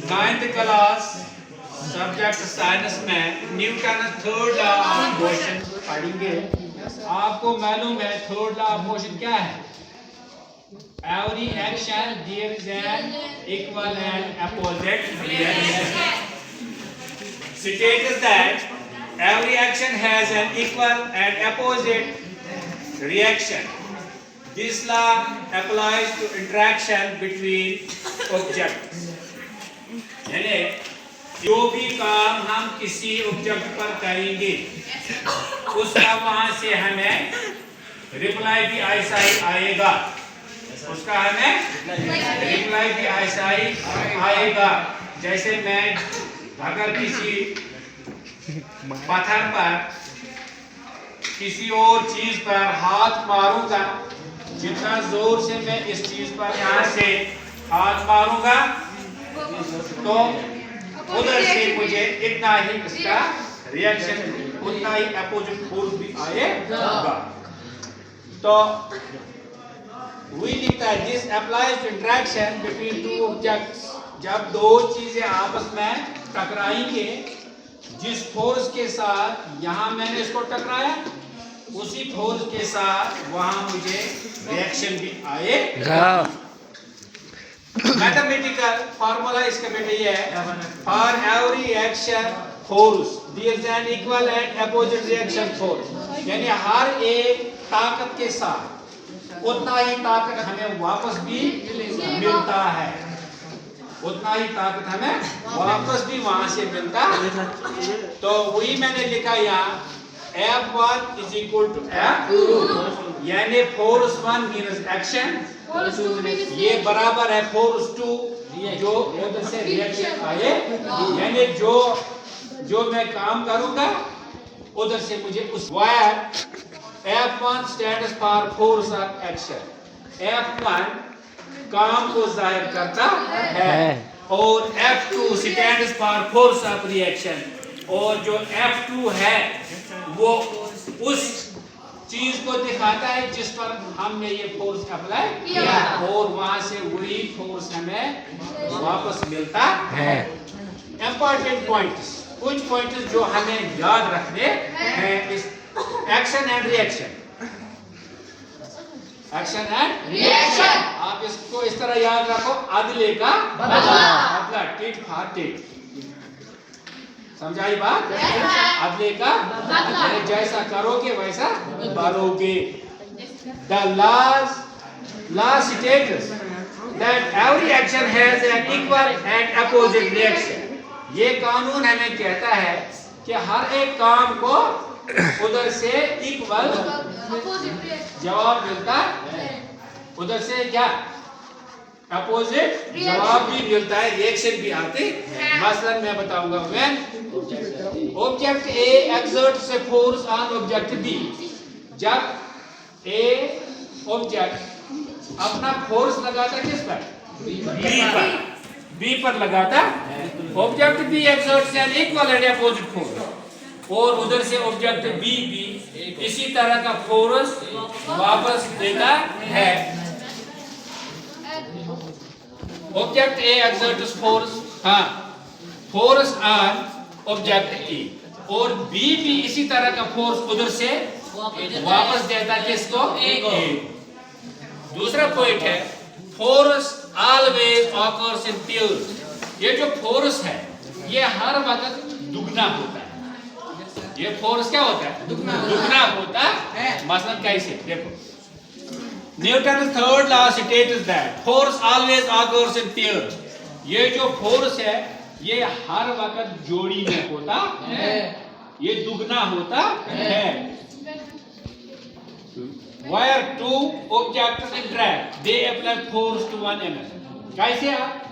9th class subject science में Newton third law of motion पढ़ेंगे। आपको मालूम है थर्ड लॉ ऑफ मोशन क्या है? Every action there is an equal and opposite reaction. States that every action has an equal and opposite reaction. This law applies to interaction between objects. यानी जो भी काम हम किसी ऑब्जेक्ट पर करेंगे उसका वहां से हमें रिप्लाई भी ऐसा ही आएगा। उसका हमें रिप्लाई भी ऐसा ही आएगा। जैसे मैं अगर किसी पत्थर पर किसी और चीज पर हाथ मारूंगा, जितना जोर से मैं इस चीज पर यहाँ से हाथ मारूंगा तो उधर से मुझे इतना ही इसका रिएक्शन, उतना ही अपोजिट फोर्स भी आएगा। तो we think that this applies to interaction between two objects. जब दो चीजें आपस में टकराएंगे, जिस फोर्स के साथ यहाँ मैंने इसको टकराया उसी फोर्स के साथ वहां मुझे रिएक्शन भी आएगा। मैथमेटिकल फार्मूला इसका बेटा ये है, for every action force there is an equal and opposite reaction force. यानी हर एक ताकत के साथ उतना ही ताकत हमें वापस भी मिलता है, उतना ही ताकत हमें वापस भी वहां से मिलता है। तो वही मैंने लिखा यहाँ F1 is equal to F2, यानी फोर्स 1 मीन्स एक्शन, ये बराबर है फोर्स 2 जो उधर से रिएक्शन आए। यानी जो मैं काम करूंगा उधर से मुझे उस wire F1 stands for force of action, F1 काम को जाहिर करता है और F2 stands for force of reaction, और जो F2 है वो उस चीज को दिखाता है जिस पर हमने ये फोर्स अप्लाई किया और वहां से वही फोर्स हमें वापस मिलता है। इंपॉर्टेंट पॉइंट्स, कुछ पॉइंट्स जो हमें याद रखने हैं इस action and reaction. Action and reaction आप इसको इस तरह याद रखो, अदले का बदला, टिट फॉर टिट। समझाई बात? अदले का बदला, जैसा करोगे वैसा भरोगे। The law states that every action has an equal and opposite reaction. ये कानून हमें कहता है कि हर एक काम को उधर से इक्वल जवाब मिलता है, उधर से क्या अपोजिट जवाब भी मिलता है, रिएक्शन भी आती है। मसलन मैं बताऊंगा, when object A exerts a force on object B, जब ए ऑब्जेक्ट अपना फोर्स लगाता किस पर? बी पर लगाता, object B exerts an equal and opposite force, और उधर से ऑब्जेक्ट बी भी इसी तरह का फोर्स वापस देता है। Object A exerts force, force on object A, और बी भी इसी तरह का फोर्स उधर से वापस देता है किसको? ए। दूसरा पॉइंट है, force always occurs in pairs. ये जो फोर्स है ये हर वक्त दुगना होता है। ये फोर्स क्या होता है? दुगना होता है। मसलन कैसे देखो, Newton third law states that force always occurs in pairs. ये जो फोर्स है ये हर वक्त जोड़ी में होता है, ये दुगना होता है। Where two objects interact, they apply force to one another. कैसे आप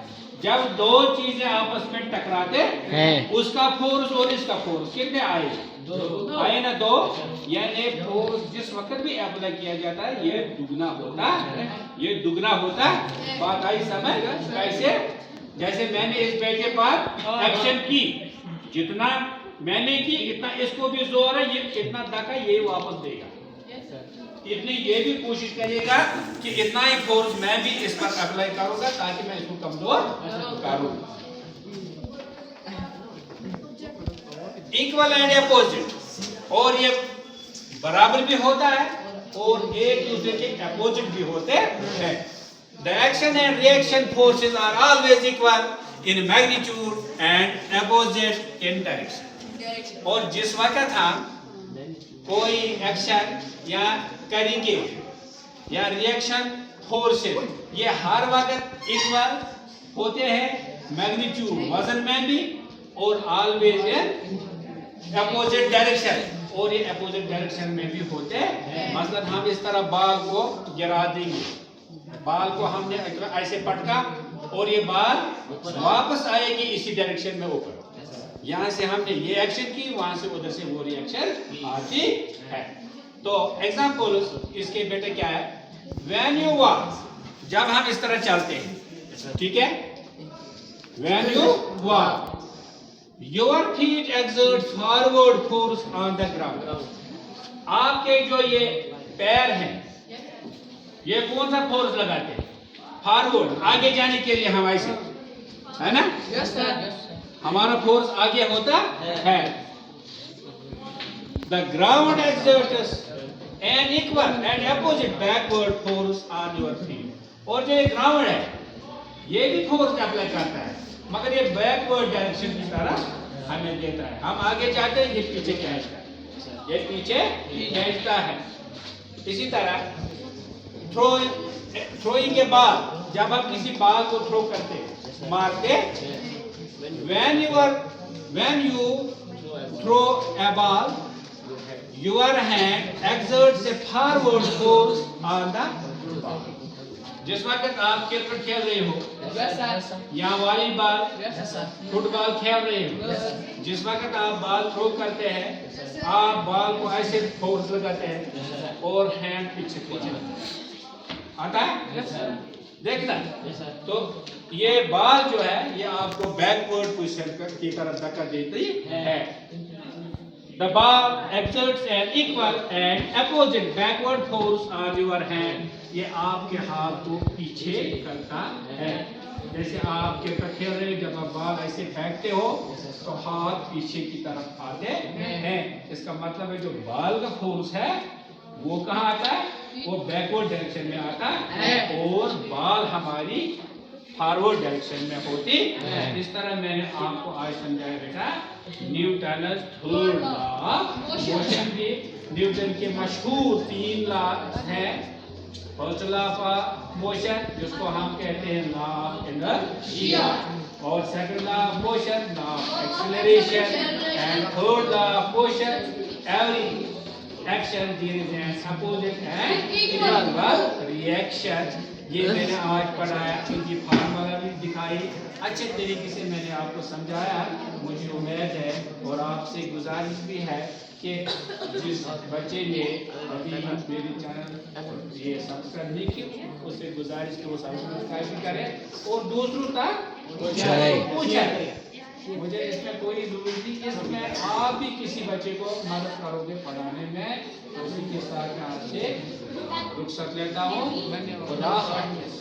जब दो चीजें आपस में टकराते हैं उसका फोर्स और इसका फोर्स कितने आए? दो आए ना, दो। यानी फोर्स जिस वक्त भी अप्लाई किया जाता है ये दुगना होता है, ये दुगना होता है। बात आई समझ? कैसे? जैसे मैंने इस बेटे पर एक्शन की, जितना मैंने की इतना इसको भी जोर है, ये कितना धक्का ये वापस देगा। इतनी ये भी कोशिश करिएगा कि इतना ही फोर्स मैं भी इस पर अप्लाई करूंगा ताकि मैं इसको कमजोर करूं। इक्वल एंड अपोजिट, और ये बराबर भी होता है और एक दूसरे के अपोजिट भी होते हैं। The action and reaction forces are always equal in magnitude and opposite in direction. और जिस वक्त हम कोई एक्शन या करेंगे या रिएक्शन फोर्सेस, ये हर वक्त इक्वल होते हैं मैग्नीट्यूड वजन में भी और ऑलवेज इन अपोजिट डायरेक्शन, और ये अपोजिट डायरेक्शन में भी होते हैं। मतलब हम इस तरह बाल को गिरा देंगे, बाल को हमने ऐसे पटका और ये बाल वापस आएगी इसी डायरेक्शन में ऊपर। यहाँ से हमने ये एक्शन की, वहां से उधर से वो रिएक्शन आती है। तो एग्जाम्पल इसके बेटे क्या है, व्हेन यू वॉक, जब हम इस तरह चलते हैं, ठीक है, when you walk your feet exert forward force on the ground. आपके जो ये पैर हैं, ये कौन सा फोर्स लगाते हैं, फॉरवर्ड, आगे जाने के लिए हम ऐसे, है ना, हमारा फोर्स आगे होता है। The ground exerts an equal and opposite backward force on your feet. और जो ये ग्राउंड है ये भी फोर्स अप्लाई करता है, मगर ये बैकवर्ड डायरेक्शन की तरह हमें देता है। हम आगे जाते हैं, ये पीछे खींचता है, ये पीछे खींचता है। इसी तरह थ्रोइंग के बाद जब हम किसी बॉल को थ्रो करते, मारते, when you throw a ball, your hand exerts a forward force on the ball. जिस वक्त आप क्रिकेट खेल रहे हो या वॉलीबॉल, फुटबॉल खेल रहे हो, जिस वक्त आप बॉल थ्रो करते हैं, आप बॉल को ऐसे फोर्स लगाते हैं और हैंड पीछे आता है, देखना। तो ये बॉल जो है ये आपको बैकवर्ड पोजीशन की तरफ धक्का देती है। The ball exerts an equal and opposite backward force on your hand. ये आपके हाथ को पीछे करता है। जैसे आप क्रिकेट खेल रहे हैं, जब आप बॉल ऐसे फेंकते हो तो हाथ पीछे की तरफ आते हैं। इसका मतलब है जो बॉल का फोर्स है वो कहाँ आता है, वो बैकवर्ड डायरेक्शन में आता है और बॉल हमारी फॉरवर्ड डायरेक्शन में होती है। इस तरह मैंने आपको आज समझाया बेटा, Newton third law of motion भी न्यूटन के मशहूर 3 लॉ हैं। फर्स्ट लॉ ऑफ मोशन जिसको हम कहते हैं लॉ ऑफ इनर्शिया, और second law of motion law of acceleration, and third law of motion every action there is an opposite and equal reaction. ये मैंने आज पढ़ाया, इनकी फार्मूला भी दिखाई, अच्छे तरीके से मैंने आपको समझाया। मुझे उम्मीद है और आपसे गुजारिश भी है कि जिस बच्चे ने अभी मेरे चैनल ये सब्सक्राइब नहीं की, उससे गुजारिश कि वो सब्सक्राइब भी करें और दूसरों तक पूछे। मुझे इसमें कोई जरूरत नहीं, इसमें आप भी किसी बच्चे को मदद करोगे पढ़ाने में, तो उसी के साथ मैं आपसे रुखसत लेता हूँ। खुदा हाफिज़।